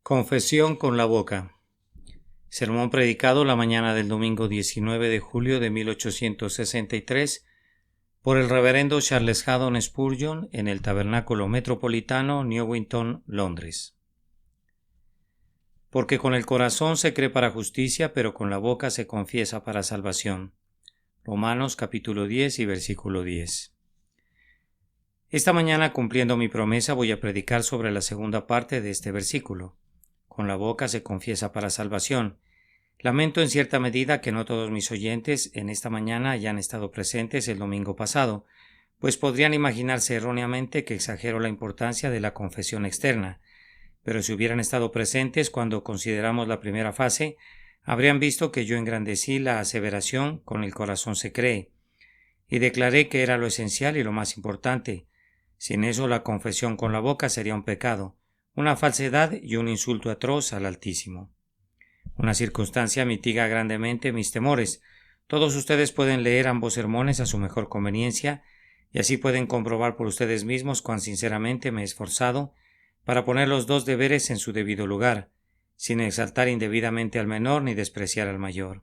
Confesión con la boca. Sermón predicado la mañana del domingo 19 de julio de 1863 por el reverendo Charles Haddon Spurgeon en el Tabernáculo Metropolitano, Newington, Londres. Porque con el corazón se cree para justicia, pero con la boca se confiesa para salvación. Romanos capítulo 10 y versículo 10. Esta mañana, cumpliendo mi promesa, voy a predicar sobre la segunda parte de este versículo. Con la boca se confiesa para salvación. Lamento en cierta medida que no todos mis oyentes en esta mañana hayan estado presentes el domingo pasado, pues podrían imaginarse erróneamente que exagero la importancia de la confesión externa, pero si hubieran estado presentes cuando consideramos la primera fase, habrían visto que yo engrandecí la aseveración con el corazón se cree, y declaré que era lo esencial y lo más importante. Sin eso la confesión con la boca sería un pecado, una falsedad y un insulto atroz al Altísimo. Una circunstancia mitiga grandemente mis temores. Todos ustedes pueden leer ambos sermones a su mejor conveniencia y así pueden comprobar por ustedes mismos cuán sinceramente me he esforzado para poner los dos deberes en su debido lugar, sin exaltar indebidamente al menor ni despreciar al mayor.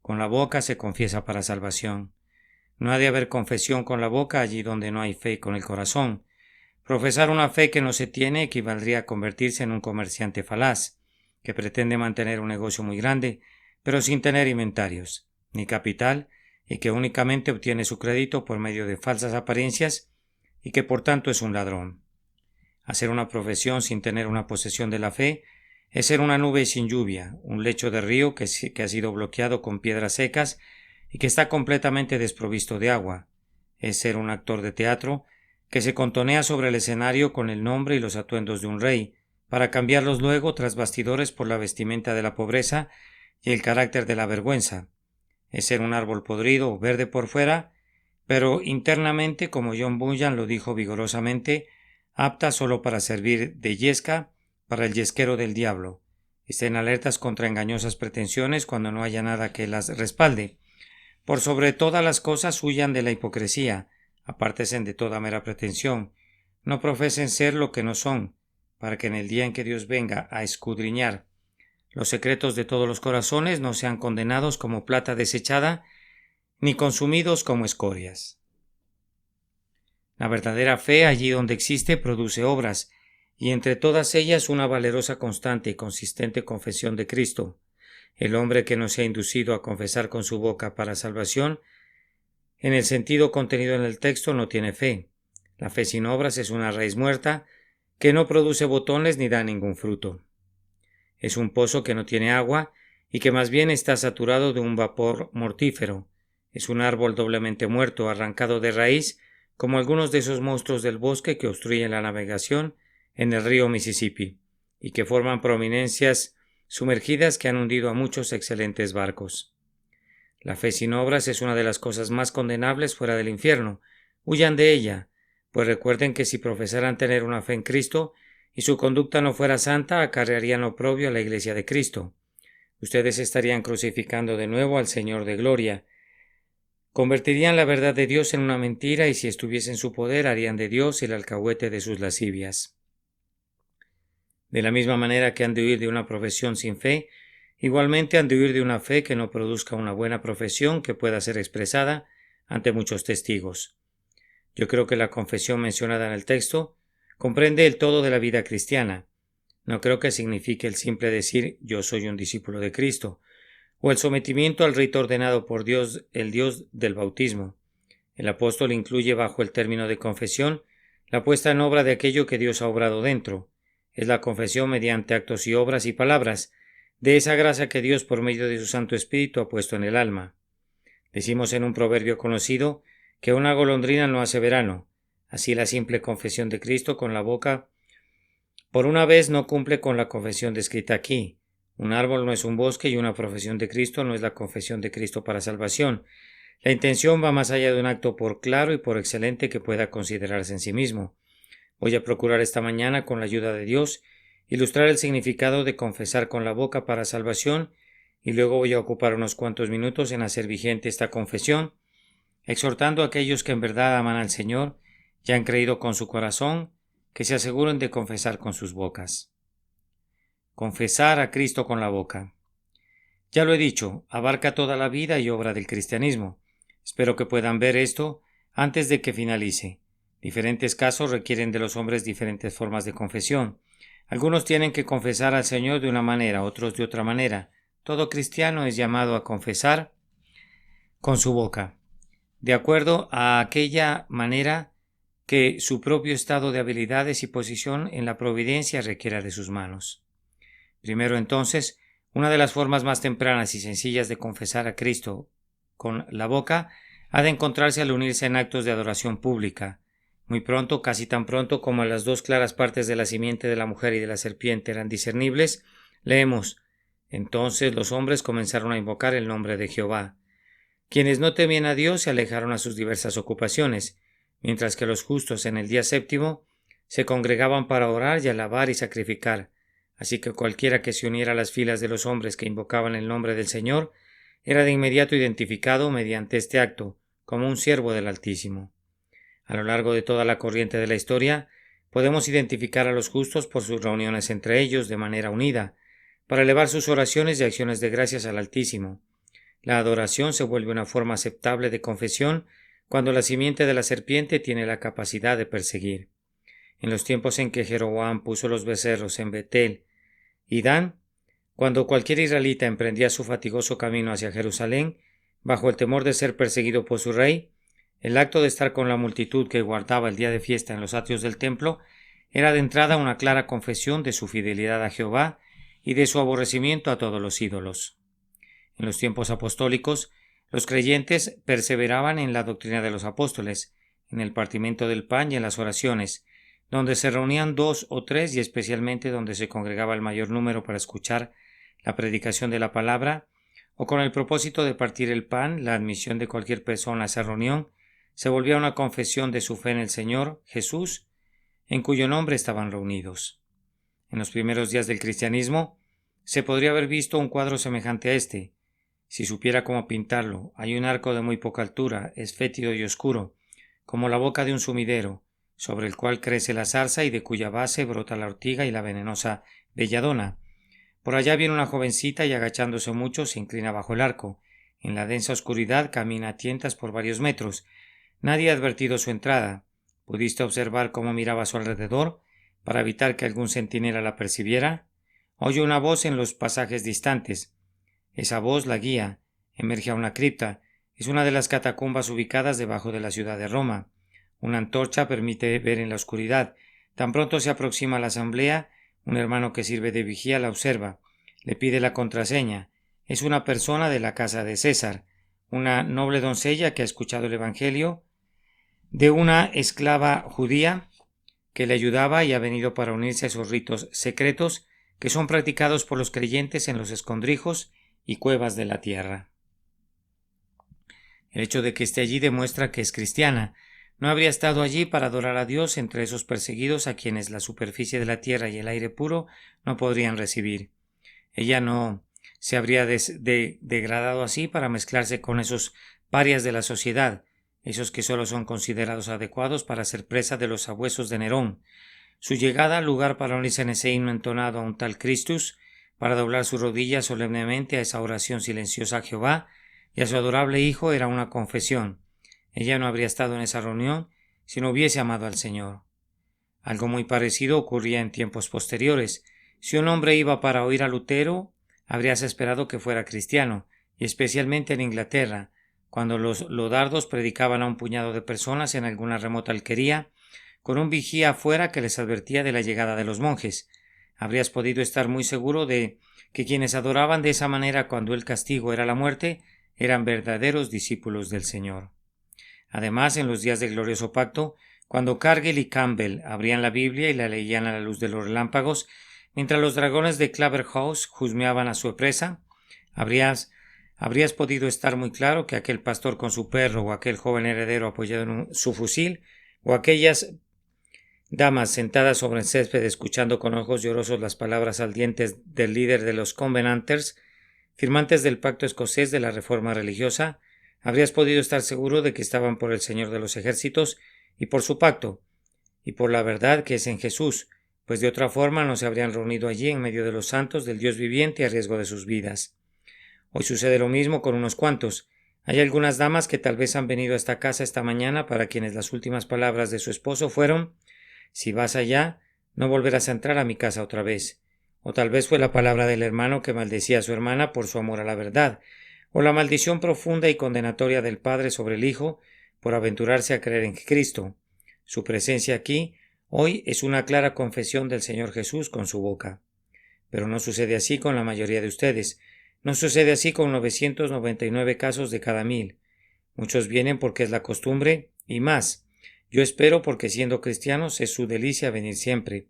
Con la boca se confiesa para salvación. No ha de haber confesión con la boca allí donde no hay fe con el corazón. Profesar una fe que no se tiene equivaldría a convertirse en un comerciante falaz, que pretende mantener un negocio muy grande, pero sin tener inventarios, ni capital, y que únicamente obtiene su crédito por medio de falsas apariencias, y que por tanto es un ladrón. Hacer una profesión sin tener una posesión de la fe es ser una nube sin lluvia, un lecho de río que ha sido bloqueado con piedras secas y que está completamente desprovisto de agua. Es ser un actor de teatro que se contonea sobre el escenario con el nombre y los atuendos de un rey, para cambiarlos luego tras bastidores por la vestimenta de la pobreza y el carácter de la vergüenza. Es ser un árbol podrido, verde por fuera, pero internamente, como John Bunyan lo dijo vigorosamente, apta solo para servir de yesca para el yesquero del diablo. Estén alertas contra engañosas pretensiones cuando no haya nada que las respalde. Por sobre todas las cosas huyan de la hipocresía, apártense de toda mera pretensión, no profesen ser lo que no son, para que en el día en que Dios venga a escudriñar los secretos de todos los corazones no sean condenados como plata desechada, ni consumidos como escorias. La verdadera fe, allí donde existe, produce obras, y entre todas ellas una valerosa, constante y consistente confesión de Cristo. El hombre que no sea inducido a confesar con su boca para salvación, en el sentido contenido en el texto, no tiene fe. La fe sin obras es una raíz muerta que no produce botones ni da ningún fruto. Es un pozo que no tiene agua y que más bien está saturado de un vapor mortífero. Es un árbol doblemente muerto, arrancado de raíz, como algunos de esos monstruos del bosque que obstruyen la navegación en el río Mississippi y que forman prominencias sumergidas que han hundido a muchos excelentes barcos. La fe sin obras es una de las cosas más condenables fuera del infierno. Huyan de ella, pues recuerden que si profesaran tener una fe en Cristo y su conducta no fuera santa, acarrearían oprobio a la Iglesia de Cristo. Ustedes estarían crucificando de nuevo al Señor de gloria. Convertirían la verdad de Dios en una mentira y si estuviese en su poder harían de Dios el alcahuete de sus lascivias. De la misma manera que han de huir de una profesión sin fe, igualmente han de huir de una fe que no produzca una buena profesión que pueda ser expresada ante muchos testigos. Yo creo que la confesión mencionada en el texto comprende el todo de la vida cristiana. No creo que signifique el simple decir yo soy un discípulo de Cristo, o el sometimiento al rito ordenado por Dios, el Dios del bautismo. El apóstol incluye bajo el término de confesión la puesta en obra de aquello que Dios ha obrado dentro. Es la confesión mediante actos y obras y palabras, de esa gracia que Dios por medio de su Santo Espíritu ha puesto en el alma. Decimos en un proverbio conocido que una golondrina no hace verano. Así la simple confesión de Cristo con la boca por una vez no cumple con la confesión descrita aquí. Un árbol no es un bosque y una profesión de Cristo no es la confesión de Cristo para salvación. La intención va más allá de un acto por claro y por excelente que pueda considerarse en sí mismo. Voy a procurar esta mañana, con la ayuda de Dios, ilustrar el significado de confesar con la boca para salvación y luego voy a ocupar unos cuantos minutos en hacer vigente esta confesión, exhortando a aquellos que en verdad aman al Señor y han creído con su corazón que se aseguren de confesar con sus bocas. Confesar a Cristo con la boca. Ya lo he dicho, abarca toda la vida y obra del cristianismo. Espero que puedan ver esto antes de que finalice. Diferentes casos requieren de los hombres diferentes formas de confesión. Algunos tienen que confesar al Señor de una manera, otros de otra manera. Todo cristiano es llamado a confesar con su boca, de acuerdo a aquella manera que su propio estado de habilidades y posición en la providencia requiera de sus manos. Primero, entonces, una de las formas más tempranas y sencillas de confesar a Cristo con la boca ha de encontrarse al unirse en actos de adoración pública. Muy pronto, casi tan pronto como las dos claras partes de la simiente de la mujer y de la serpiente eran discernibles, leemos: entonces los hombres comenzaron a invocar el nombre de Jehová. Quienes no temían a Dios se alejaron a sus diversas ocupaciones, mientras que los justos en el día séptimo se congregaban para orar y alabar y sacrificar. Así que cualquiera que se uniera a las filas de los hombres que invocaban el nombre del Señor era de inmediato identificado mediante este acto como un siervo del Altísimo. A lo largo de toda la corriente de la historia, podemos identificar a los justos por sus reuniones entre ellos de manera unida, para elevar sus oraciones y acciones de gracias al Altísimo. La adoración se vuelve una forma aceptable de confesión cuando la simiente de la serpiente tiene la capacidad de perseguir. En los tiempos en que Jeroboam puso los becerros en Betel y Dan, cuando cualquier israelita emprendía su fatigoso camino hacia Jerusalén, bajo el temor de ser perseguido por su rey, el acto de estar con la multitud que guardaba el día de fiesta en los atrios del templo era de entrada una clara confesión de su fidelidad a Jehová y de su aborrecimiento a todos los ídolos. En los tiempos apostólicos, los creyentes perseveraban en la doctrina de los apóstoles, en el partimiento del pan y en las oraciones, donde se reunían 2 o 3 y especialmente donde se congregaba el mayor número para escuchar la predicación de la palabra, o con el propósito de partir el pan, la admisión de cualquier persona a esa reunión se volvía una confesión de su fe en el Señor Jesús, en cuyo nombre estaban reunidos. En los primeros días del cristianismo se podría haber visto un cuadro semejante a este. Si supiera cómo pintarlo, hay un arco de muy poca altura, es fétido y oscuro, como la boca de un sumidero, sobre el cual crece la zarza y de cuya base brota la ortiga y la venenosa belladona. Por allá viene una jovencita y agachándose mucho se inclina bajo el arco. En la densa oscuridad camina a tientas por varios metros. Nadie ha advertido su entrada. ¿Pudiste observar cómo miraba a su alrededor para evitar que algún centinela la percibiera? Oye una voz en los pasajes distantes. Esa voz la guía. Emerge a una cripta. Es una de las catacumbas ubicadas debajo de la ciudad de Roma. Una antorcha permite ver en la oscuridad. Tan pronto se aproxima a la asamblea, un hermano que sirve de vigía la observa. Le pide la contraseña. Es una persona de la casa de César, una noble doncella que ha escuchado el Evangelio de una esclava judía que le ayudaba y ha venido para unirse a esos ritos secretos que son practicados por los creyentes en los escondrijos y cuevas de la tierra. El hecho de que esté allí demuestra que es cristiana. No habría estado allí para adorar a Dios entre esos perseguidos a quienes la superficie de la tierra y el aire puro no podrían recibir. Ella no se habría degradado así para mezclarse con esos parias de la sociedad, esos que solo son considerados adecuados para ser presa de los sabuesos de Nerón. Su llegada al lugar para unirse en ese himno entonado a un tal Christus, para doblar su rodilla solemnemente a esa oración silenciosa a Jehová y a su adorable Hijo, era una confesión. Ella no habría estado en esa reunión si no hubiese amado al Señor. Algo muy parecido ocurría en tiempos posteriores. Si un hombre iba para oír a Lutero, habrías esperado que fuera cristiano, y especialmente en Inglaterra, cuando los lodardos predicaban a un puñado de personas en alguna remota alquería, con un vigía afuera que les advertía de la llegada de los monjes. Habrías podido estar muy seguro de que quienes adoraban de esa manera cuando el castigo era la muerte, eran verdaderos discípulos del Señor. Además, en los días del glorioso pacto, cuando Cargill y Campbell abrían la Biblia y la leían a la luz de los relámpagos, mientras los dragones de Claverhouse husmeaban a su presa, habrías podido estar muy claro que aquel pastor con su perro o aquel joven heredero apoyado en su fusil o aquellas damas sentadas sobre el césped escuchando con ojos llorosos las palabras ardientes del líder de los Covenanters, firmantes del pacto escocés de la reforma religiosa, habrías podido estar seguro de que estaban por el Señor de los ejércitos y por su pacto, y por la verdad que es en Jesús, pues de otra forma no se habrían reunido allí en medio de los santos del Dios viviente a riesgo de sus vidas. Hoy sucede lo mismo con unos cuantos. Hay algunas damas que tal vez han venido a esta casa esta mañana para quienes las últimas palabras de su esposo fueron: si vas allá, no volverás a entrar a mi casa otra vez. O tal vez fue la palabra del hermano que maldecía a su hermana por su amor a la verdad, o la maldición profunda y condenatoria del padre sobre el hijo por aventurarse a creer en Cristo. Su presencia aquí hoy es una clara confesión del Señor Jesús con su boca. Pero no sucede así con la mayoría de ustedes. No sucede así con 999 casos de cada 1000. Muchos vienen porque es la costumbre, y más. Yo espero porque siendo cristianos es su delicia venir siempre.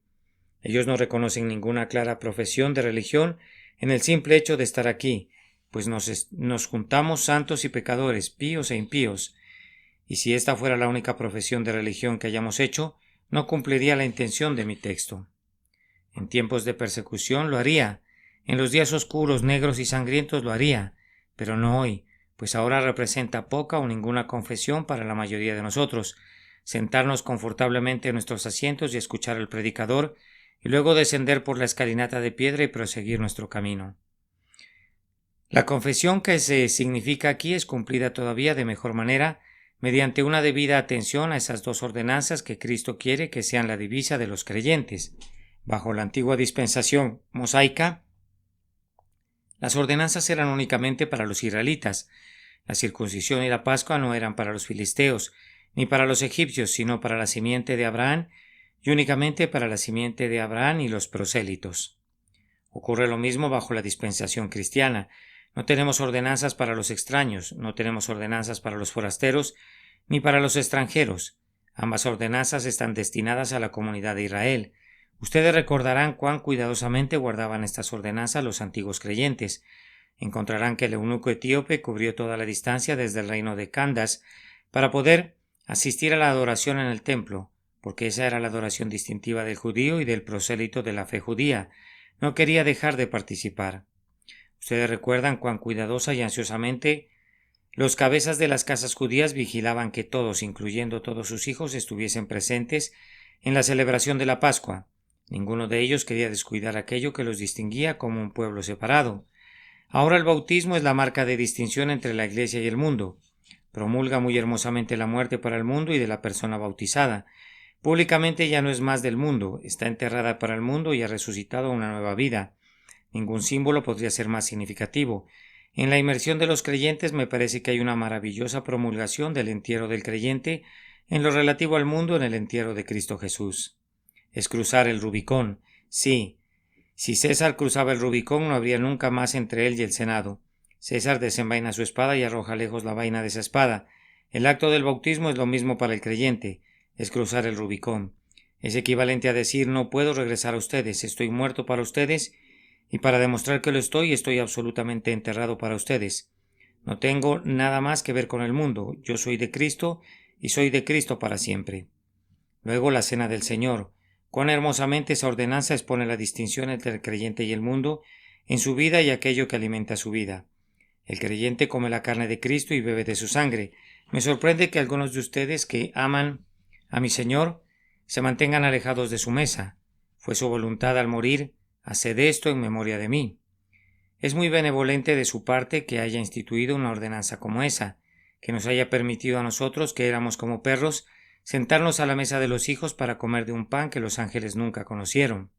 Ellos no reconocen ninguna clara profesión de religión en el simple hecho de estar aquí, pues nos juntamos santos y pecadores, píos e impíos. Y si esta fuera la única profesión de religión que hayamos hecho, no cumpliría la intención de mi texto. En tiempos de persecución lo haría, en los días oscuros, negros y sangrientos lo haría, pero no hoy, pues ahora representa poca o ninguna confesión para la mayoría de nosotros, sentarnos confortablemente en nuestros asientos y escuchar al predicador, y luego descender por la escalinata de piedra y proseguir nuestro camino. La confesión que se significa aquí es cumplida todavía de mejor manera mediante una debida atención a esas dos ordenanzas que Cristo quiere que sean la divisa de los creyentes. Bajo la antigua dispensación mosaica, las ordenanzas eran únicamente para los israelitas. La circuncisión y la Pascua no eran para los filisteos, ni para los egipcios, sino para la simiente de Abraham, y únicamente para la simiente de Abraham y los prosélitos. Ocurre lo mismo bajo la dispensación cristiana. No tenemos ordenanzas para los extraños, no tenemos ordenanzas para los forasteros, ni para los extranjeros. Ambas ordenanzas están destinadas a la comunidad de Israel. Ustedes recordarán cuán cuidadosamente guardaban estas ordenanzas los antiguos creyentes. Encontrarán que el eunuco etíope cubrió toda la distancia desde el reino de Candas para poder asistir a la adoración en el templo, porque esa era la adoración distintiva del judío y del prosélito de la fe judía. No quería dejar de participar. Ustedes recuerdan cuán cuidadosa y ansiosamente los cabezas de las casas judías vigilaban que todos, incluyendo todos sus hijos, estuviesen presentes en la celebración de la Pascua. Ninguno de ellos quería descuidar aquello que los distinguía como un pueblo separado. Ahora el bautismo es la marca de distinción entre la Iglesia y el mundo. Promulga muy hermosamente la muerte para el mundo y de la persona bautizada. Públicamente ya no es más del mundo, está enterrada para el mundo y ha resucitado a una nueva vida. Ningún símbolo podría ser más significativo. En la inmersión de los creyentes me parece que hay una maravillosa promulgación del entierro del creyente en lo relativo al mundo en el entierro de Cristo Jesús. Es cruzar el Rubicón. Sí, si César cruzaba el Rubicón no habría nunca más entre él y el Senado. César desenvaina su espada y arroja lejos la vaina de esa espada. El acto del bautismo es lo mismo para el creyente, es cruzar el Rubicón. Es equivalente a decir: no puedo regresar a ustedes, estoy muerto para ustedes, y para demostrar que lo estoy absolutamente enterrado para ustedes. No tengo nada más que ver con el mundo, yo soy de Cristo y soy de Cristo para siempre. Luego la cena del Señor. Cuán hermosamente esa ordenanza expone la distinción entre el creyente y el mundo en su vida y aquello que alimenta su vida. El creyente come la carne de Cristo y bebe de su sangre. Me sorprende que algunos de ustedes que aman a mi Señor se mantengan alejados de su mesa. Fue su voluntad al morir: haced esto en memoria de mí. Es muy benevolente de su parte que haya instituido una ordenanza como esa, que nos haya permitido a nosotros, que éramos como perros, sentarnos a la mesa de los hijos para comer de un pan que los ángeles nunca conocieron.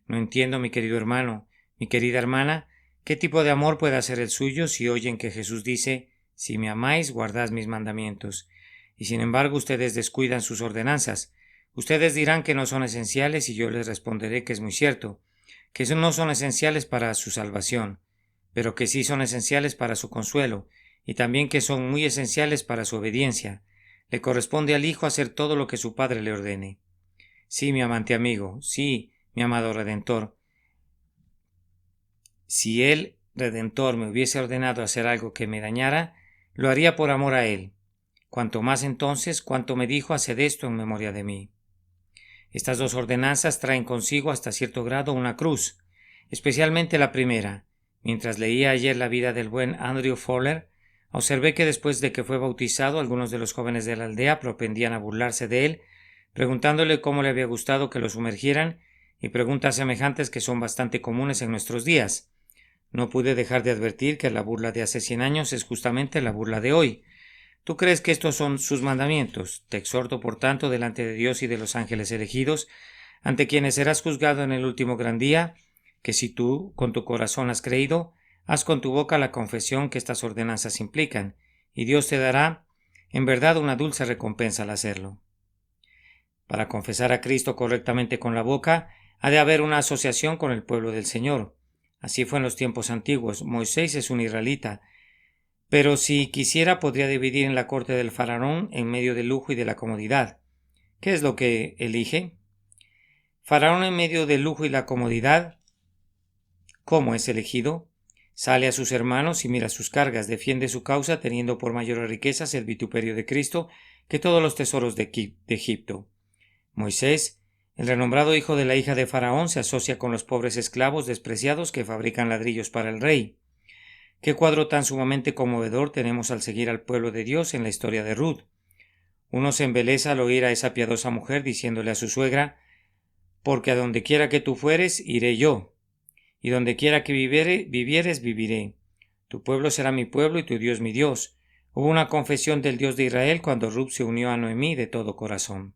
No entiendo, mi querido hermano, mi querida hermana, qué tipo de amor puede ser el suyo si oyen que Jesús dice: si me amáis, guardad mis mandamientos, y sin embargo ustedes descuidan sus ordenanzas. Ustedes dirán que no son esenciales y yo les responderé que es muy cierto, que no son esenciales para su salvación, pero que sí son esenciales para su consuelo, y también que son muy esenciales para su obediencia. Le corresponde al Hijo hacer todo lo que su Padre le ordene. Sí, mi amante amigo, sí, mi amado Redentor. Si el Redentor me hubiese ordenado hacer algo que me dañara, lo haría por amor a Él. Cuanto más entonces, cuanto me dijo: haced esto en memoria de mí. Estas dos ordenanzas traen consigo hasta cierto grado una cruz, especialmente la primera. Mientras leía ayer la vida del buen Andrew Fowler, observé que después de que fue bautizado, algunos de los jóvenes de la aldea propendían a burlarse de él, preguntándole cómo le había gustado que lo sumergieran y preguntas semejantes que son bastante comunes en nuestros días. No pude dejar de advertir que la burla de hace 100 años es justamente la burla de hoy. ¿Tú crees que estos son sus mandamientos? Te exhorto, por tanto, delante de Dios y de los ángeles elegidos, ante quienes serás juzgado en el último gran día, que si tú con tu corazón has creído, haz con tu boca la confesión que estas ordenanzas implican, y Dios te dará, en verdad, una dulce recompensa al hacerlo. Para confesar a Cristo correctamente con la boca, ha de haber una asociación con el pueblo del Señor. Así fue en los tiempos antiguos. Moisés es un israelita, pero si quisiera podría dividir en la corte del faraón en medio del lujo y de la comodidad. ¿Qué es lo que elige? Faraón en medio del lujo y la comodidad. ¿Cómo es elegido? Sale a sus hermanos y mira sus cargas, defiende su causa teniendo por mayores riquezas el vituperio de Cristo que todos los tesoros de Egipto. Moisés, el renombrado hijo de la hija de Faraón, se asocia con los pobres esclavos despreciados que fabrican ladrillos para el rey. Qué cuadro tan sumamente conmovedor tenemos al seguir al pueblo de Dios en la historia de Ruth. Uno se embeleza al oír a esa piadosa mujer diciéndole a su suegra: porque a donde quiera que tú fueres, iré yo, y donde quiera que vivieres, viviré. Tu pueblo será mi pueblo y tu Dios mi Dios. Hubo una confesión del Dios de Israel cuando Ruth se unió a Noemí de todo corazón.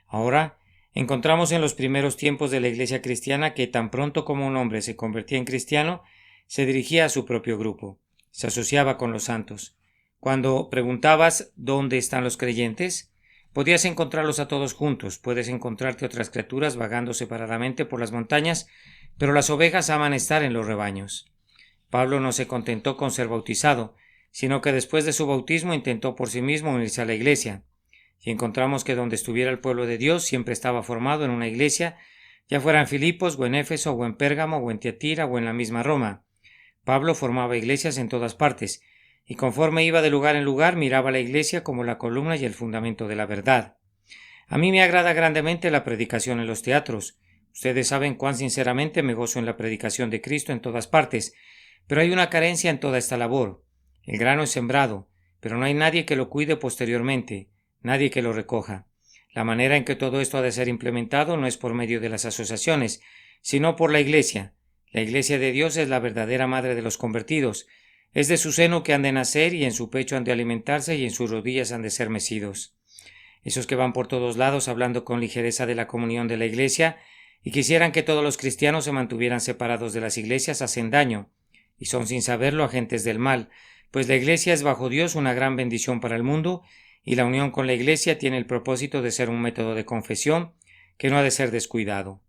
Ahora encontramos en los primeros tiempos de la iglesia cristiana que tan pronto como un hombre se convertía en cristiano, se dirigía a su propio grupo, se asociaba con los santos. Cuando preguntabas ¿dónde están los creyentes?, podías encontrarlos a todos juntos. Puedes encontrarte otras criaturas vagando separadamente por las montañas, pero las ovejas aman estar en los rebaños. Pablo no se contentó con ser bautizado, sino que después de su bautismo intentó por sí mismo unirse a la iglesia. Y encontramos que donde estuviera el pueblo de Dios siempre estaba formado en una iglesia, ya fuera en Filipos, o en Éfeso, o en Pérgamo, o en Tiatira, o en la misma Roma. Pablo formaba iglesias en todas partes, y conforme iba de lugar en lugar miraba la iglesia como la columna y el fundamento de la verdad. A mí me agrada grandemente la predicación en los teatros. Ustedes saben cuán sinceramente me gozo en la predicación de Cristo en todas partes, pero hay una carencia en toda esta labor. El grano es sembrado, pero no hay nadie que lo cuide posteriormente, nadie que lo recoja. La manera en que todo esto ha de ser implementado no es por medio de las asociaciones, sino por la Iglesia. La Iglesia de Dios es la verdadera madre de los convertidos. Es de su seno que han de nacer, y en su pecho han de alimentarse, y en sus rodillas han de ser mecidos. Esos que van por todos lados hablando con ligereza de la comunión de la Iglesia y quisieran que todos los cristianos se mantuvieran separados de las iglesias hacen daño, y son sin saberlo agentes del mal, pues la Iglesia es bajo Dios una gran bendición para el mundo, y la unión con la Iglesia tiene el propósito de ser un método de confesión que no ha de ser descuidado.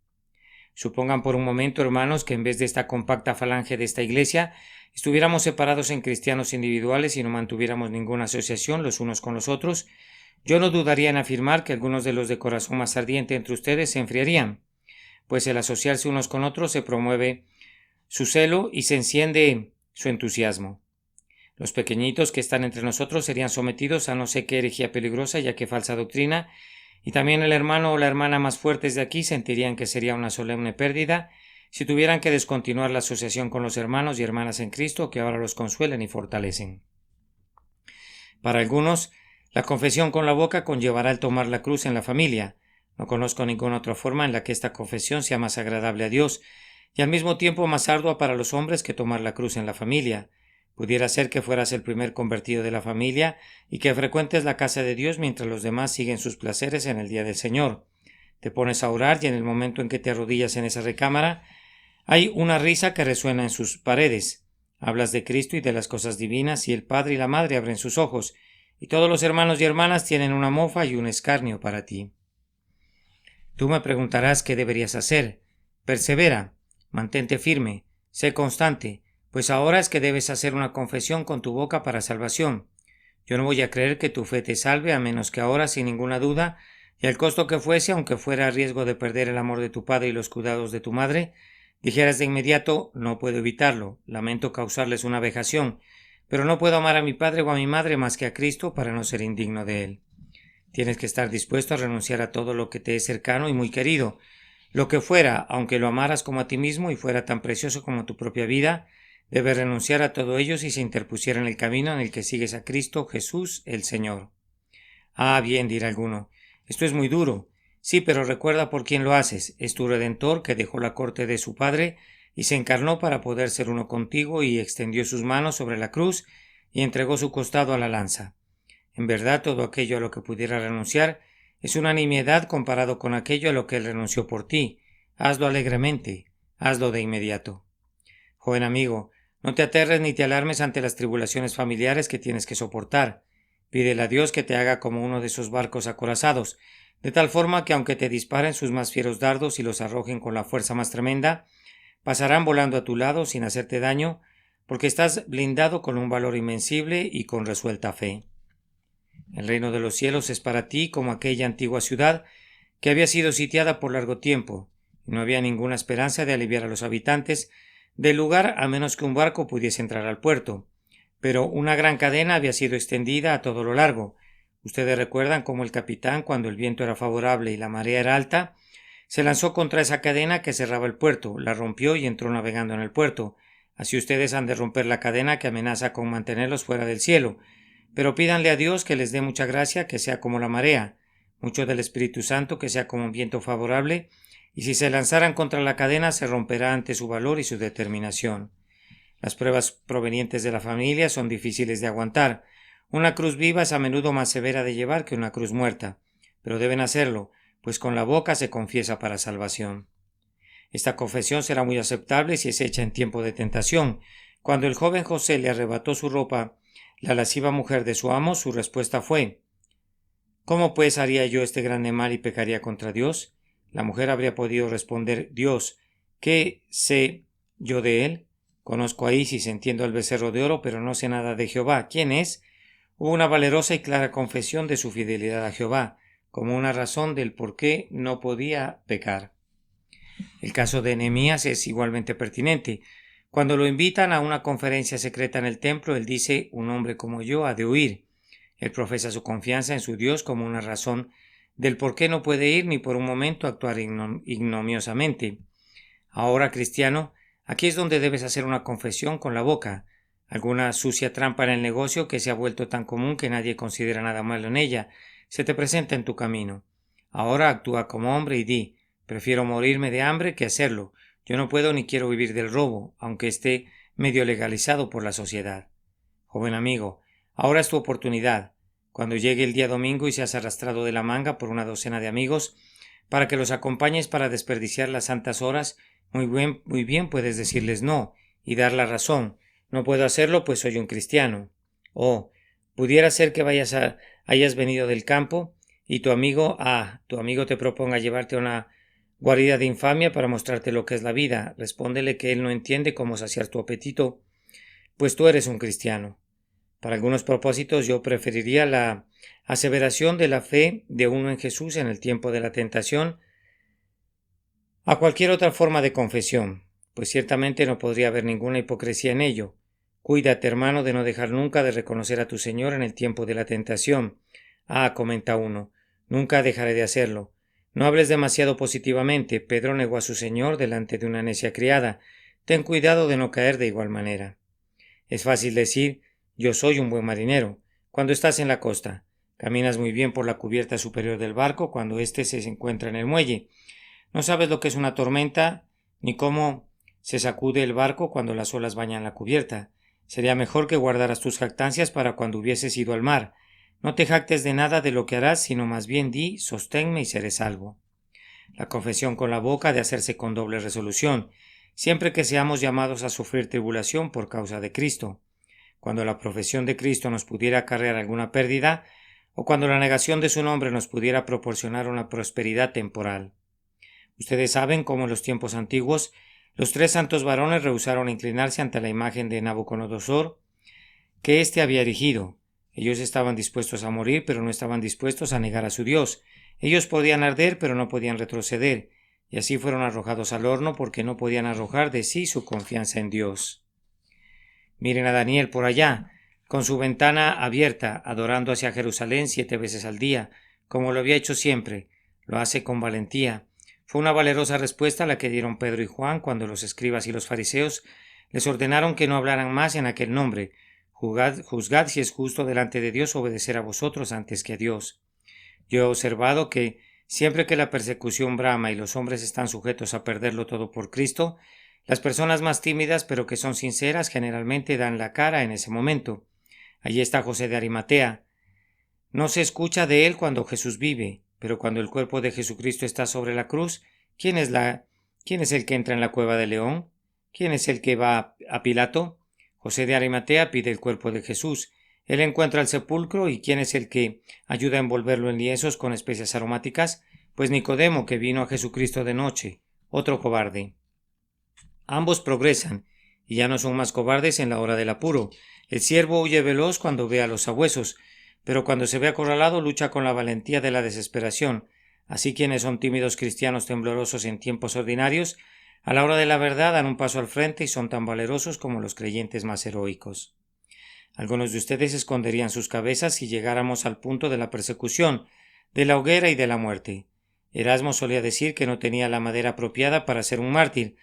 Supongan por un momento, hermanos, que en vez de esta compacta falange de esta Iglesia, estuviéramos separados en cristianos individuales y no mantuviéramos ninguna asociación los unos con los otros. Yo no dudaría en afirmar que algunos de los de corazón más ardiente entre ustedes se enfriarían, pues el asociarse unos con otros se promueve su celo y se enciende su entusiasmo. Los pequeñitos que están entre nosotros serían sometidos a no sé qué herejía peligrosa, ya que falsa doctrina, y también el hermano o la hermana más fuertes de aquí sentirían que sería una solemne pérdida si tuvieran que descontinuar la asociación con los hermanos y hermanas en Cristo que ahora los consuelan y fortalecen. Para algunos, la confesión con la boca conllevará el tomar la cruz en la familia. No conozco ninguna otra forma en la que esta confesión sea más agradable a Dios y al mismo tiempo más ardua para los hombres que tomar la cruz en la familia. Pudiera ser que fueras el primer convertido de la familia y que frecuentes la casa de Dios mientras los demás siguen sus placeres en el día del Señor. Te pones a orar y en el momento en que te arrodillas en esa recámara, hay una risa que resuena en sus paredes. Hablas de Cristo y de las cosas divinas y el Padre y la Madre abren sus ojos, y todos los hermanos y hermanas tienen una mofa y un escarnio para ti. Tú me preguntarás qué deberías hacer. Persevera, mantente firme, sé constante, pues ahora es que debes hacer una confesión con tu boca para salvación. Yo no voy a creer que tu fe te salve a menos que ahora, sin ninguna duda, y al costo que fuese, aunque fuera a riesgo de perder el amor de tu padre y los cuidados de tu madre, dijeras de inmediato: no puedo evitarlo, lamento causarles una vejación, pero no puedo amar a mi padre o a mi madre más que a Cristo para no ser indigno de él. Tienes que estar dispuesto a renunciar a todo lo que te es cercano y muy querido. Lo que fuera, aunque lo amaras como a ti mismo y fuera tan precioso como tu propia vida, debes renunciar a todo ello si se interpusiera en el camino en el que sigues a Cristo Jesús el Señor. Ah, bien, dirá alguno, esto es muy duro. Sí, pero recuerda por quién lo haces. Es tu Redentor que dejó la corte de su Padre y se encarnó para poder ser uno contigo y extendió sus manos sobre la cruz y entregó su costado a la lanza. En verdad, todo aquello a lo que pudiera renunciar es una nimiedad comparado con aquello a lo que él renunció por ti. Hazlo alegremente, hazlo de inmediato. Joven amigo, no te aterres ni te alarmes ante las tribulaciones familiares que tienes que soportar. Pídele a Dios que te haga como uno de esos barcos acorazados, de tal forma que aunque te disparen sus más fieros dardos y los arrojen con la fuerza más tremenda, pasarán volando a tu lado sin hacerte daño, porque estás blindado con un valor invencible y con resuelta fe. El reino de los cielos es para ti como aquella antigua ciudad que había sido sitiada por largo tiempo, y no había ninguna esperanza de aliviar a los habitantes del lugar a menos que un barco pudiese entrar al puerto. Pero una gran cadena había sido extendida a todo lo largo. Ustedes recuerdan cómo el capitán, cuando el viento era favorable y la marea era alta, se lanzó contra esa cadena que cerraba el puerto, la rompió y entró navegando en el puerto. Así ustedes han de romper la cadena que amenaza con mantenerlos fuera del cielo. Pero pídanle a Dios que les dé mucha gracia, que sea como la marea, mucho del Espíritu Santo, que sea como un viento favorable, y si se lanzaran contra la cadena se romperá ante su valor y su determinación. Las pruebas provenientes de la familia son difíciles de aguantar. Una cruz viva es a menudo más severa de llevar que una cruz muerta, pero deben hacerlo, pues con la boca se confiesa para salvación. Esta confesión será muy aceptable si es hecha en tiempo de tentación. Cuando el joven José le arrebató su ropa, la lasciva mujer de su amo, su respuesta fue: ¿Cómo pues haría yo este grande mal y pecaría contra Dios? La mujer habría podido responder: Dios, ¿qué sé yo de él? Conozco a Isis, entiendo al becerro de oro, pero no sé nada de Jehová. ¿Quién es? Hubo una valerosa y clara confesión de su fidelidad a Jehová, como una razón del por qué no podía pecar. El caso de Nehemías es igualmente pertinente. Cuando lo invitan a una conferencia secreta en el templo, él dice: un hombre como yo ha de huir. Él profesa su confianza en su Dios como una razón del por qué no puede ir ni por un momento actuar ignominiosamente. Ahora, cristiano, aquí es donde debes hacer una confesión con la boca. Alguna sucia trampa en el negocio que se ha vuelto tan común que nadie considera nada malo en ella se te presenta en tu camino. Ahora actúa como hombre y di: prefiero morirme de hambre que hacerlo. Yo no puedo ni quiero vivir del robo, aunque esté medio legalizado por la sociedad. Joven amigo, ahora es tu oportunidad. Cuando llegue el día domingo y seas arrastrado de la manga por una docena de amigos para que los acompañes para desperdiciar las santas horas, muy bien puedes decirles no y dar la razón. No puedo hacerlo, pues soy un cristiano. Oh, pudiera ser que hayas venido del campo y tu amigo te proponga llevarte a una guarida de infamia para mostrarte lo que es la vida. Respóndele que él no entiende cómo saciar tu apetito, pues tú eres un cristiano. Para algunos propósitos yo preferiría la aseveración de la fe de uno en Jesús en el tiempo de la tentación a cualquier otra forma de confesión, pues ciertamente no podría haber ninguna hipocresía en ello. Cuídate, hermano, de no dejar nunca de reconocer a tu Señor en el tiempo de la tentación. Comenta uno, nunca dejaré de hacerlo. No hables demasiado positivamente. Pedro negó a su Señor delante de una necia criada. Ten cuidado de no caer de igual manera. Es fácil decir: yo soy un buen marinero, cuando estás en la costa. Caminas muy bien por la cubierta superior del barco cuando éste se encuentra en el muelle. No sabes lo que es una tormenta, ni cómo se sacude el barco cuando las olas bañan la cubierta. Sería mejor que guardaras tus jactancias para cuando hubieses ido al mar. No te jactes de nada de lo que harás, sino más bien di: sosténme y seré salvo. La confesión con la boca ha de hacerse con doble resolución, siempre que seamos llamados a sufrir tribulación por causa de Cristo. Cuando la profesión de Cristo nos pudiera acarrear alguna pérdida, o cuando la negación de su nombre nos pudiera proporcionar una prosperidad temporal. Ustedes saben cómo en los tiempos antiguos los 3 santos varones rehusaron inclinarse ante la imagen de Nabucodonosor que éste había erigido. Ellos estaban dispuestos a morir, pero no estaban dispuestos a negar a su Dios. Ellos podían arder, pero no podían retroceder, y así fueron arrojados al horno porque no podían arrojar de sí su confianza en Dios. Miren a Daniel por allá, con su ventana abierta, adorando hacia Jerusalén 7 veces al día, como lo había hecho siempre. Lo hace con valentía. Fue una valerosa respuesta la que dieron Pedro y Juan cuando los escribas y los fariseos les ordenaron que no hablaran más en aquel nombre. Juzgad si es justo delante de Dios obedecer a vosotros antes que a Dios. Yo he observado que Siempre que la persecución brama y los hombres están sujetos a perderlo todo por Cristo, las personas más tímidas pero que son sinceras generalmente dan la cara en ese momento. Allí está José de Arimatea. No se escucha de él cuando Jesús vive, pero cuando el cuerpo de Jesucristo está sobre la cruz, ¿quién es el que entra en la cueva del león? ¿Quién es el que va a Pilato? José de Arimatea pide el cuerpo de Jesús. Él encuentra el sepulcro, ¿y quién es el que ayuda a envolverlo en lienzos con especias aromáticas? Pues Nicodemo, que vino a Jesucristo de noche, otro cobarde. Ambos progresan, y ya no son más cobardes en la hora del apuro. El ciervo huye veloz cuando ve a los sabuesos, pero cuando se ve acorralado lucha con la valentía de la desesperación. Así quienes son tímidos cristianos temblorosos en tiempos ordinarios, a la hora de la verdad dan un paso al frente y son tan valerosos como los creyentes más heroicos. Algunos de ustedes esconderían sus cabezas si llegáramos al punto de la persecución, de la hoguera y de la muerte. Erasmo solía decir que no tenía la madera apropiada para ser un mártir.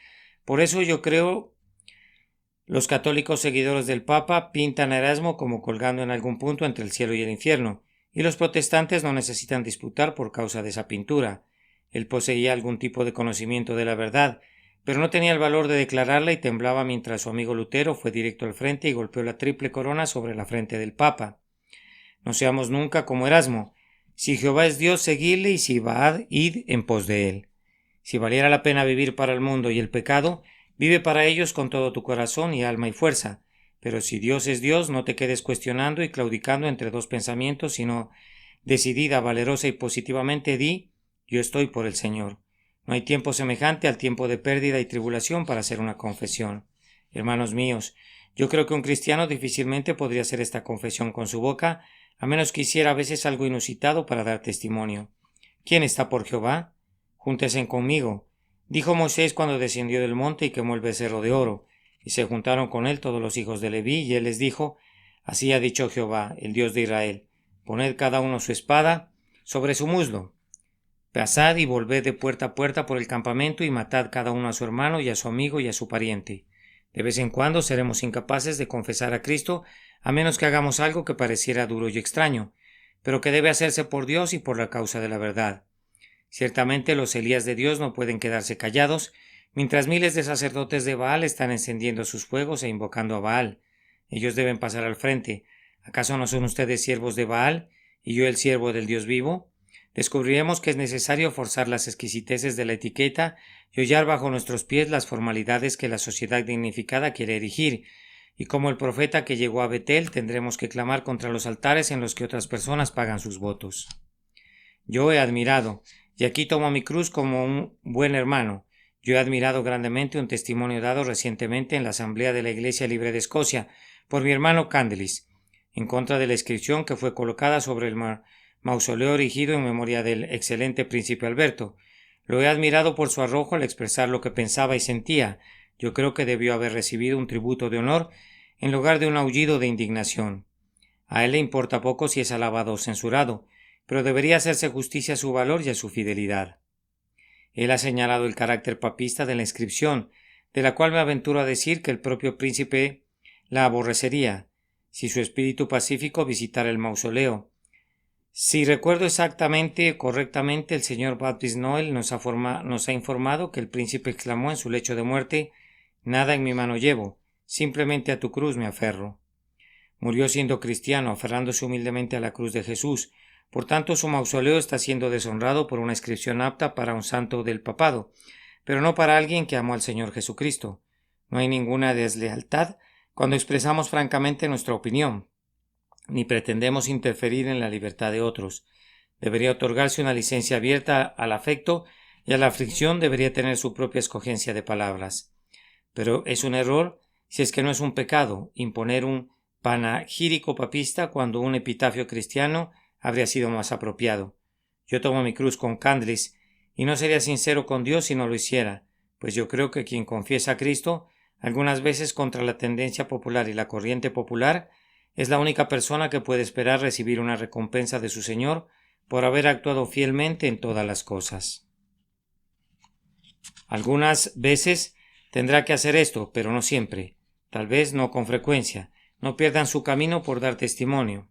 Por eso yo creo los católicos seguidores del Papa pintan a Erasmo como colgando en algún punto entre el cielo y el infierno, y los protestantes no necesitan disputar por causa de esa pintura. Él poseía algún tipo de conocimiento de la verdad, pero no tenía el valor de declararla y temblaba mientras su amigo Lutero fue directo al frente y golpeó la triple corona sobre la frente del Papa. No seamos nunca como Erasmo. Si Jehová es Dios, seguidle, y si va, id en pos de él. Si valiera la pena vivir para el mundo y el pecado, vive para ellos con todo tu corazón y alma y fuerza. Pero si Dios es Dios, no te quedes cuestionando y claudicando entre dos pensamientos, sino decidida, valerosa y positivamente di: yo estoy por el Señor. No hay tiempo semejante al tiempo de pérdida y tribulación para hacer una confesión. Hermanos míos, yo creo que un cristiano difícilmente podría hacer esta confesión con su boca, a menos que hiciera a veces algo inusitado para dar testimonio. ¿Quién está por Jehová? Júntense conmigo, dijo Moisés cuando descendió del monte y quemó el becerro de oro, y se juntaron con él todos los hijos de Leví, y él les dijo: así ha dicho Jehová, el Dios de Israel, poned cada uno su espada sobre su muslo. Pasad y volved de puerta a puerta por el campamento y matad cada uno a su hermano y a su amigo y a su pariente. De vez en cuando seremos incapaces de confesar a Cristo, a menos que hagamos algo que pareciera duro y extraño, pero que debe hacerse por Dios y por la causa de la verdad. Ciertamente los Elías de Dios no pueden quedarse callados, mientras miles de sacerdotes de Baal están encendiendo sus fuegos e invocando a Baal. Ellos deben pasar al frente. ¿Acaso no son ustedes siervos de Baal, y yo el siervo del Dios vivo? Descubriremos que es necesario forzar las exquisiteces de la etiqueta y hollar bajo nuestros pies las formalidades que la sociedad dignificada quiere erigir, y como el profeta que llegó a Betel tendremos que clamar contra los altares en los que otras personas pagan sus votos. Yo he admirado, y aquí tomo mi cruz como un buen hermano, yo he admirado grandemente un testimonio dado recientemente en la Asamblea de la Iglesia Libre de Escocia por mi hermano Candelis, en contra de la inscripción que fue colocada sobre el mausoleo erigido en memoria del excelente príncipe Alberto. Lo he admirado por su arrojo al expresar lo que pensaba y sentía. Yo creo que debió haber recibido un tributo de honor en lugar de un aullido de indignación. A él le importa poco si es alabado o censurado, pero debería hacerse justicia a su valor y a su fidelidad. Él ha señalado el carácter papista de la inscripción, de la cual me aventuro a decir que el propio príncipe la aborrecería, si su espíritu pacífico visitara el mausoleo. Si recuerdo correctamente, el señor Baptist Noel nos ha informado que el príncipe exclamó en su lecho de muerte: nada en mi mano llevo, simplemente a tu cruz me aferro. Murió siendo cristiano, aferrándose humildemente a la cruz de Jesús. Por tanto, su mausoleo está siendo deshonrado por una inscripción apta para un santo del papado, pero no para alguien que amó al Señor Jesucristo. No hay ninguna deslealtad cuando expresamos francamente nuestra opinión, ni pretendemos interferir en la libertad de otros. Debería otorgarse una licencia abierta al afecto, y a la aflicción debería tener su propia escogencia de palabras. Pero es un error, si es que no es un pecado, imponer un panegírico papista cuando un epitafio cristiano habría sido más apropiado. Yo tomo mi cruz con Candelis, y no sería sincero con Dios si no lo hiciera, pues yo creo que quien confiesa a Cristo, algunas veces contra la tendencia popular y la corriente popular, es la única persona que puede esperar recibir una recompensa de su Señor por haber actuado fielmente en todas las cosas. Algunas veces tendrá que hacer esto, pero no siempre, tal vez no con frecuencia. No pierdan su camino por dar testimonio.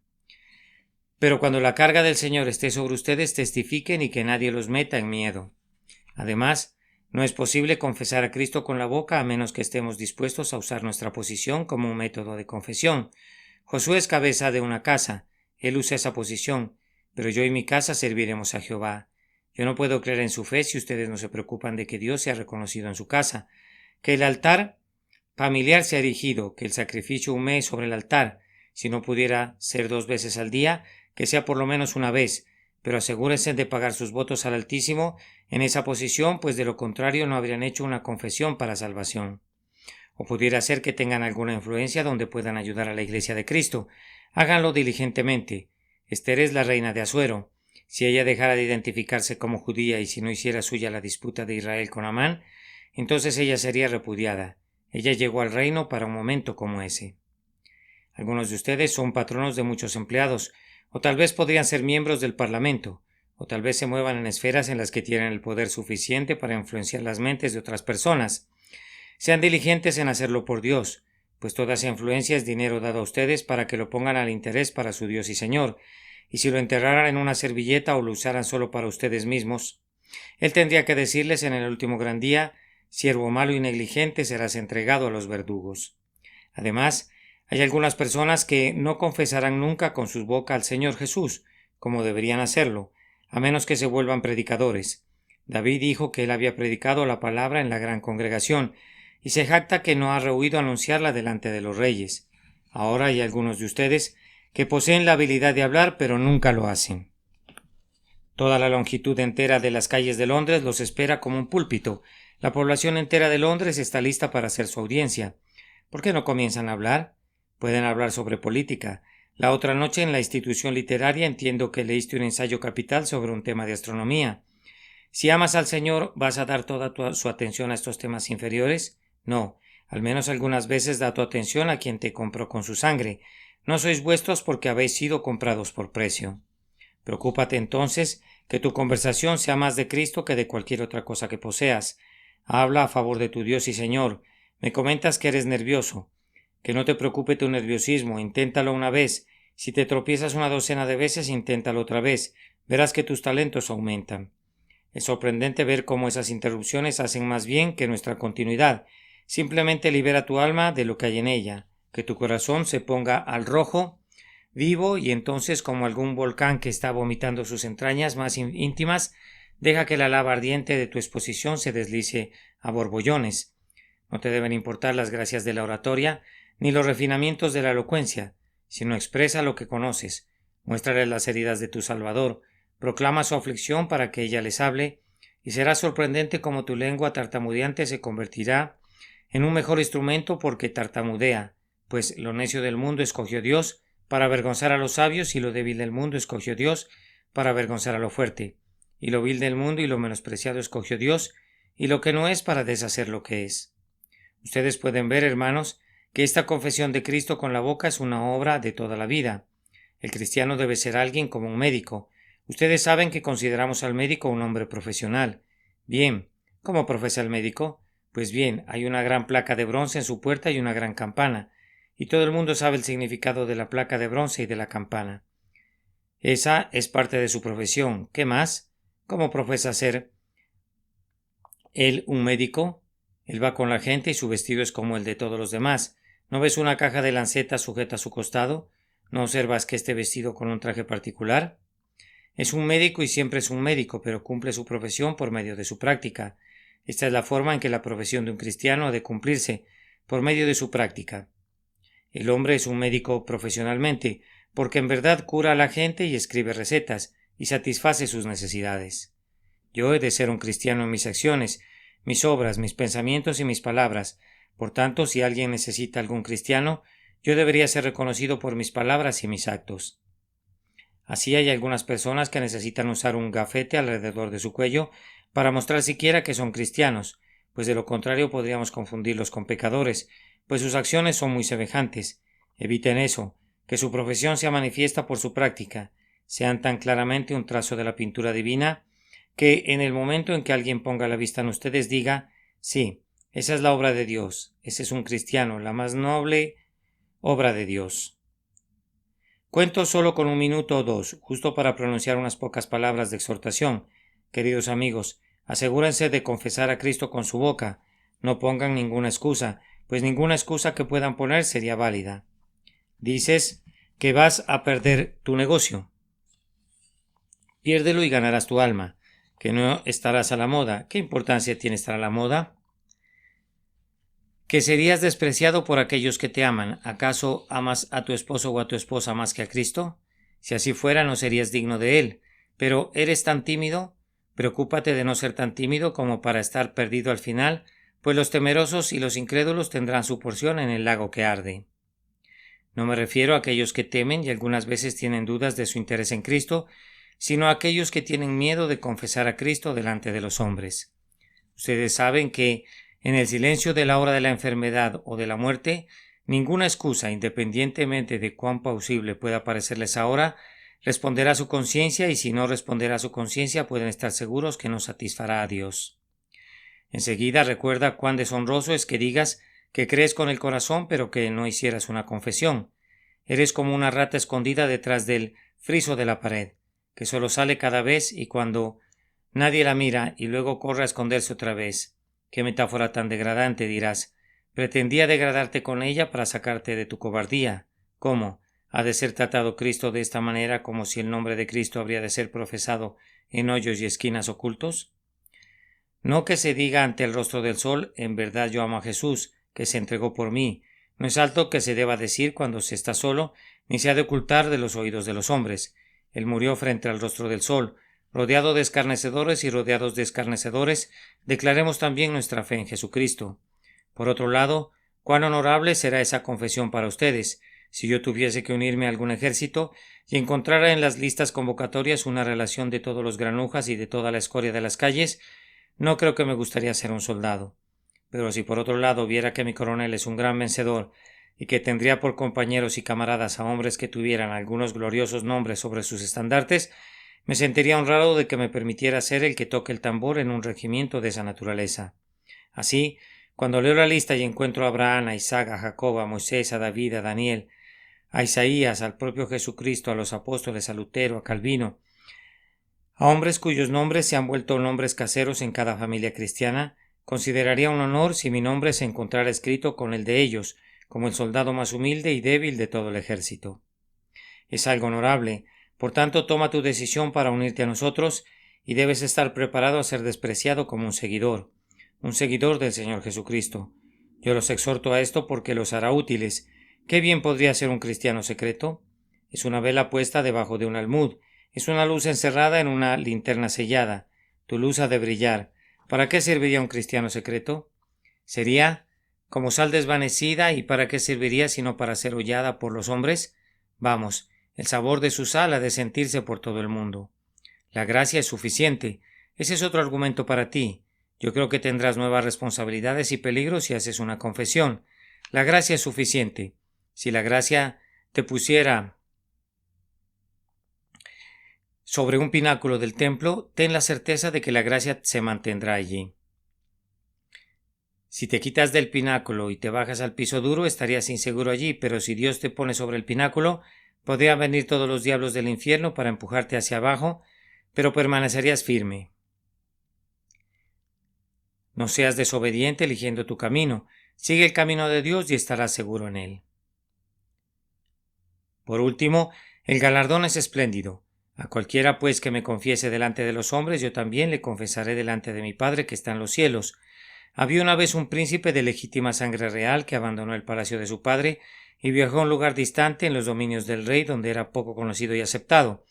Pero cuando la carga del Señor esté sobre ustedes, testifiquen y que nadie los meta en miedo. Además, no es posible confesar a Cristo con la boca a menos que estemos dispuestos a usar nuestra posición como un método de confesión. Josué es cabeza de una casa. Él usa esa posición. Pero yo y mi casa serviremos a Jehová. Yo no puedo creer en su fe si ustedes no se preocupan de que Dios sea reconocido en su casa. Que el altar familiar sea erigido, que el sacrificio humee sobre el altar. Si no pudiera ser 2 veces al día, que sea por lo menos una vez, pero asegúrense de pagar sus votos al Altísimo en esa posición, pues de lo contrario no habrían hecho una confesión para salvación. O pudiera ser que tengan alguna influencia donde puedan ayudar a la Iglesia de Cristo. Háganlo diligentemente. Esther es la reina de Asuero. Si ella dejara de identificarse como judía y si no hiciera suya la disputa de Israel con Amán, entonces ella sería repudiada. Ella llegó al reino para un momento como ese. Algunos de ustedes son patronos de muchos empleados, o tal vez podrían ser miembros del Parlamento, o tal vez se muevan en esferas en las que tienen el poder suficiente para influenciar las mentes de otras personas. Sean diligentes en hacerlo por Dios, pues toda esa influencia es dinero dado a ustedes para que lo pongan al interés para su Dios y Señor, y si lo enterraran en una servilleta o lo usaran solo para ustedes mismos, Él tendría que decirles en el último gran día: siervo malo y negligente, serás entregado a los verdugos. Además, hay algunas personas que no confesarán nunca con sus bocas al Señor Jesús, como deberían hacerlo, a menos que se vuelvan predicadores. David dijo que él había predicado la palabra en la gran congregación, y se jacta que no ha rehuido anunciarla delante de los reyes. Ahora hay algunos de ustedes que poseen la habilidad de hablar, pero nunca lo hacen. Toda la longitud entera de las calles de Londres los espera como un púlpito. La población entera de Londres está lista para hacer su audiencia. ¿Por qué no comienzan a hablar? Pueden hablar sobre política. La otra noche en la institución literaria entiendo que leíste un ensayo capital sobre un tema de astronomía. Si amas al Señor, ¿vas a dar toda su atención a estos temas inferiores? No, al menos algunas veces da tu atención a quien te compró con su sangre. No sois vuestros porque habéis sido comprados por precio. Preocúpate entonces que tu conversación sea más de Cristo que de cualquier otra cosa que poseas. Habla a favor de tu Dios y Señor. Me comentas que eres nervioso. Que no te preocupe tu nerviosismo, inténtalo una vez. Si te tropiezas una docena de veces, inténtalo otra vez. Verás que tus talentos aumentan. Es sorprendente ver cómo esas interrupciones hacen más bien que nuestra continuidad. Simplemente libera tu alma de lo que hay en ella, que tu corazón se ponga al rojo, vivo, y entonces, como algún volcán que está vomitando sus entrañas más íntimas, deja que la lava ardiente de tu exposición se deslice a borbollones. No te deben importar las gracias de la oratoria, ni los refinamientos de la elocuencia, sino expresa lo que conoces, muéstrale las heridas de tu Salvador, proclama su aflicción para que ella les hable, y será sorprendente cómo tu lengua tartamudeante se convertirá en un mejor instrumento porque tartamudea, pues lo necio del mundo escogió Dios para avergonzar a los sabios, y lo débil del mundo escogió Dios para avergonzar a lo fuerte, y lo vil del mundo y lo menospreciado escogió Dios, y lo que no es para deshacer lo que es. Ustedes pueden ver, hermanos, que esta confesión de Cristo con la boca es una obra de toda la vida. El cristiano debe ser alguien como un médico. Ustedes saben que consideramos al médico un hombre profesional. Bien, ¿cómo profesa el médico? Pues bien, hay una gran placa de bronce en su puerta y una gran campana, y todo el mundo sabe el significado de la placa de bronce y de la campana. Esa es parte de su profesión. ¿Qué más? ¿Cómo profesa ser él un médico? Él va con la gente y su vestido es como el de todos los demás. ¿No ves una caja de lancetas sujeta a su costado? ¿No observas que esté vestido con un traje particular? Es un médico y siempre es un médico, pero cumple su profesión por medio de su práctica. Esta es la forma en que la profesión de un cristiano ha de cumplirse, por medio de su práctica. El hombre es un médico profesionalmente, porque en verdad cura a la gente y escribe recetas, y satisface sus necesidades. Yo he de ser un cristiano en mis acciones, mis obras, mis pensamientos y mis palabras. Por tanto, si alguien necesita algún cristiano, yo debería ser reconocido por mis palabras y mis actos. Así hay algunas personas que necesitan usar un gafete alrededor de su cuello para mostrar siquiera que son cristianos, pues de lo contrario podríamos confundirlos con pecadores, pues sus acciones son muy semejantes. Eviten eso, que su profesión sea manifiesta por su práctica, sean tan claramente un trazo de la pintura divina, que en el momento en que alguien ponga la vista en ustedes diga: sí, esa es la obra de Dios, ese es un cristiano, la más noble obra de Dios. Cuento solo con 1 minuto o 2, justo para pronunciar unas pocas palabras de exhortación. Queridos amigos, asegúrense de confesar a Cristo con su boca. No pongan ninguna excusa, pues ninguna excusa que puedan poner sería válida. Dices que vas a perder tu negocio. Piérdelo y ganarás tu alma, que no estarás a la moda. ¿Qué importancia tiene estar a la moda? Que serías despreciado por aquellos que te aman. ¿Acaso amas a tu esposo o a tu esposa más que a Cristo? Si así fuera, no serías digno de él. Pero ¿eres tan tímido? Preocúpate de no ser tan tímido como para estar perdido al final, pues los temerosos y los incrédulos tendrán su porción en el lago que arde. No me refiero a aquellos que temen y algunas veces tienen dudas de su interés en Cristo, sino a aquellos que tienen miedo de confesar a Cristo delante de los hombres. Ustedes saben que en el silencio de la hora de la enfermedad o de la muerte, ninguna excusa, independientemente de cuán plausible pueda parecerles ahora, responderá a su conciencia, y si no responderá a su conciencia pueden estar seguros que no satisfará a Dios. Enseguida recuerda cuán deshonroso es que digas que crees con el corazón pero que no hicieras una confesión. Eres como una rata escondida detrás del friso de la pared, que solo sale cada vez y cuando nadie la mira y luego corre a esconderse otra vez. Qué metáfora tan degradante, dirás. Pretendía degradarte con ella para sacarte de tu cobardía. ¿Cómo? ¿Ha de ser tratado Cristo de esta manera, como si el nombre de Cristo habría de ser profesado en hoyos y esquinas ocultos? No que se diga ante el rostro del sol, en verdad yo amo a Jesús, que se entregó por mí. No es alto que se deba decir cuando se está solo, ni se ha de ocultar de los oídos de los hombres. Él murió frente al rostro del sol. Rodeado de escarnecedores y rodeados de escarnecedores, declaremos también nuestra fe en Jesucristo. Por otro lado, cuán honorable será esa confesión para ustedes. Si yo tuviese que unirme a algún ejército y encontrara en las listas convocatorias una relación de todos los granujas y de toda la escoria de las calles, no creo que me gustaría ser un soldado. Pero si por otro lado viera que mi coronel es un gran vencedor y que tendría por compañeros y camaradas a hombres que tuvieran algunos gloriosos nombres sobre sus estandartes, me sentiría honrado de que me permitiera ser el que toque el tambor en un regimiento de esa naturaleza. Así, cuando leo la lista y encuentro a Abraham, a Isaac, a Jacob, a Moisés, a David, a Daniel, a Isaías, al propio Jesucristo, a los apóstoles, a Lutero, a Calvino, a hombres cuyos nombres se han vuelto nombres caseros en cada familia cristiana, consideraría un honor si mi nombre se encontrara escrito con el de ellos, como el soldado más humilde y débil de todo el ejército. Es algo honorable. Por tanto, toma tu decisión para unirte a nosotros y debes estar preparado a ser despreciado como un seguidor del Señor Jesucristo. Yo los exhorto a esto porque los hará útiles. ¿Qué bien podría ser un cristiano secreto? Es una vela puesta debajo de un almud, es una luz encerrada en una linterna sellada. Tu luz ha de brillar. ¿Para qué serviría un cristiano secreto? ¿Sería como sal desvanecida, y para qué serviría sino para ser hollada por los hombres? Vamos, el sabor de su sal ha de sentirse por todo el mundo. La gracia es suficiente. Ese es otro argumento para ti. Yo creo que tendrás nuevas responsabilidades y peligros si haces una confesión. La gracia es suficiente. Si la gracia te pusiera sobre un pináculo del templo, ten la certeza de que la gracia se mantendrá allí. Si te quitas del pináculo y te bajas al piso duro, estarías inseguro allí, pero si Dios te pone sobre el pináculo, podrían venir todos los diablos del infierno para empujarte hacia abajo, pero permanecerías firme. No seas desobediente eligiendo tu camino. Sigue el camino de Dios y estarás seguro en él. Por último, el galardón es espléndido. A cualquiera, pues, que me confiese delante de los hombres, yo también le confesaré delante de mi Padre que está en los cielos. Había una vez un príncipe de legítima sangre real que abandonó el palacio de su padre y viajó a un lugar distante en los dominios del rey, donde era poco conocido y aceptado.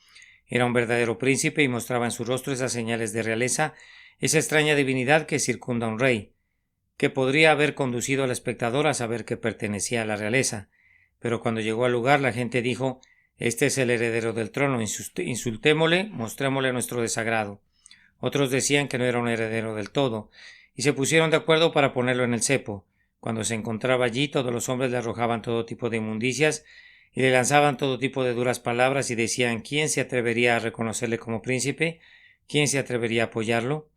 Era un verdadero príncipe y mostraba en su rostro esas señales de realeza, esa extraña divinidad que circunda a un rey, que podría haber conducido al espectador a saber que pertenecía a la realeza. Pero cuando llegó al lugar, la gente dijo: «Este es el heredero del trono, insultémosle, mostrémosle nuestro desagrado». Otros decían que no era un heredero del todo, y se pusieron de acuerdo para ponerlo en el cepo. Cuando se encontraba allí, todos los hombres le arrojaban todo tipo de inmundicias y le lanzaban todo tipo de duras palabras y decían: ¿quién se atrevería a reconocerle como príncipe? ¿Quién se atrevería a apoyarlo?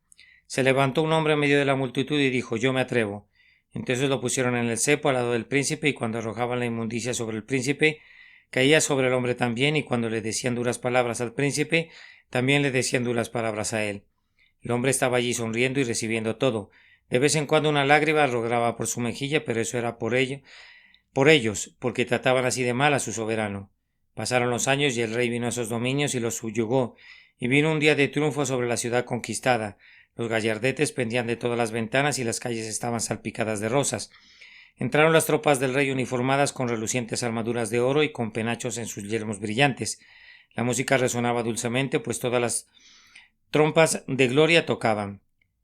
Se levantó un hombre en medio de la multitud y dijo: «Yo me atrevo». Entonces lo pusieron en el cepo al lado del príncipe, y cuando arrojaban la inmundicia sobre el príncipe, caía sobre el hombre también, y cuando le decían duras palabras al príncipe, también le decían duras palabras a él. El hombre estaba allí sonriendo y recibiendo todo. De vez en cuando una lágrima rodaba por su mejilla, pero eso era por ellos, porque trataban así de mal a su soberano. Pasaron los años y el rey vino a esos dominios y los subyugó, y vino un día de triunfo sobre la ciudad conquistada. Los gallardetes pendían de todas las ventanas y las calles estaban salpicadas de rosas. Entraron las tropas del rey uniformadas con relucientes armaduras de oro y con penachos en sus yelmos brillantes. La música resonaba dulcemente, pues todas las trompas de gloria tocaban.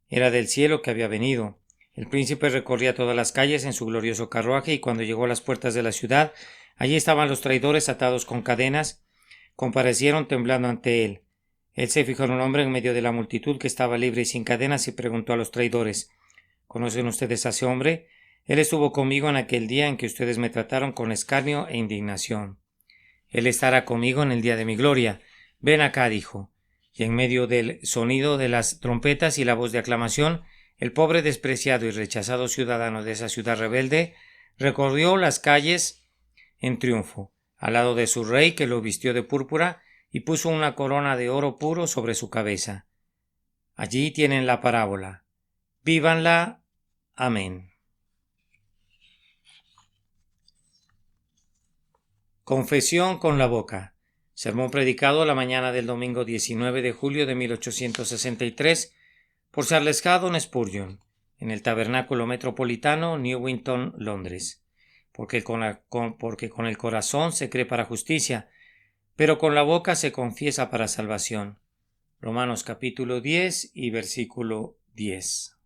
Era del cielo que había venido. El príncipe recorría todas las calles en su glorioso carruaje, y cuando llegó a las puertas de la ciudad, allí estaban los traidores atados con cadenas, comparecieron temblando ante él. Él se fijó en un hombre en medio de la multitud que estaba libre y sin cadenas y preguntó a los traidores: ¿Conocen ustedes a ese hombre? Él estuvo conmigo en aquel día en que ustedes me trataron con escarnio e indignación. Él estará conmigo en el día de mi gloria. Ven acá, dijo. Y en medio del sonido de las trompetas y la voz de aclamación, el pobre, despreciado y rechazado ciudadano de esa ciudad rebelde recorrió las calles en triunfo, al lado de su rey, que lo vistió de púrpura y puso una corona de oro puro sobre su cabeza. Allí tienen la parábola. Vívanla. Amén. Confesión con la boca. Sermón predicado la mañana del domingo 19 de julio de 1863 por Charles Haddon Spurgeon en el Tabernáculo Metropolitano, Newington, Londres. Porque con el corazón se cree para justicia, pero con la boca se confiesa para salvación. Romanos capítulo 10 y versículo 10.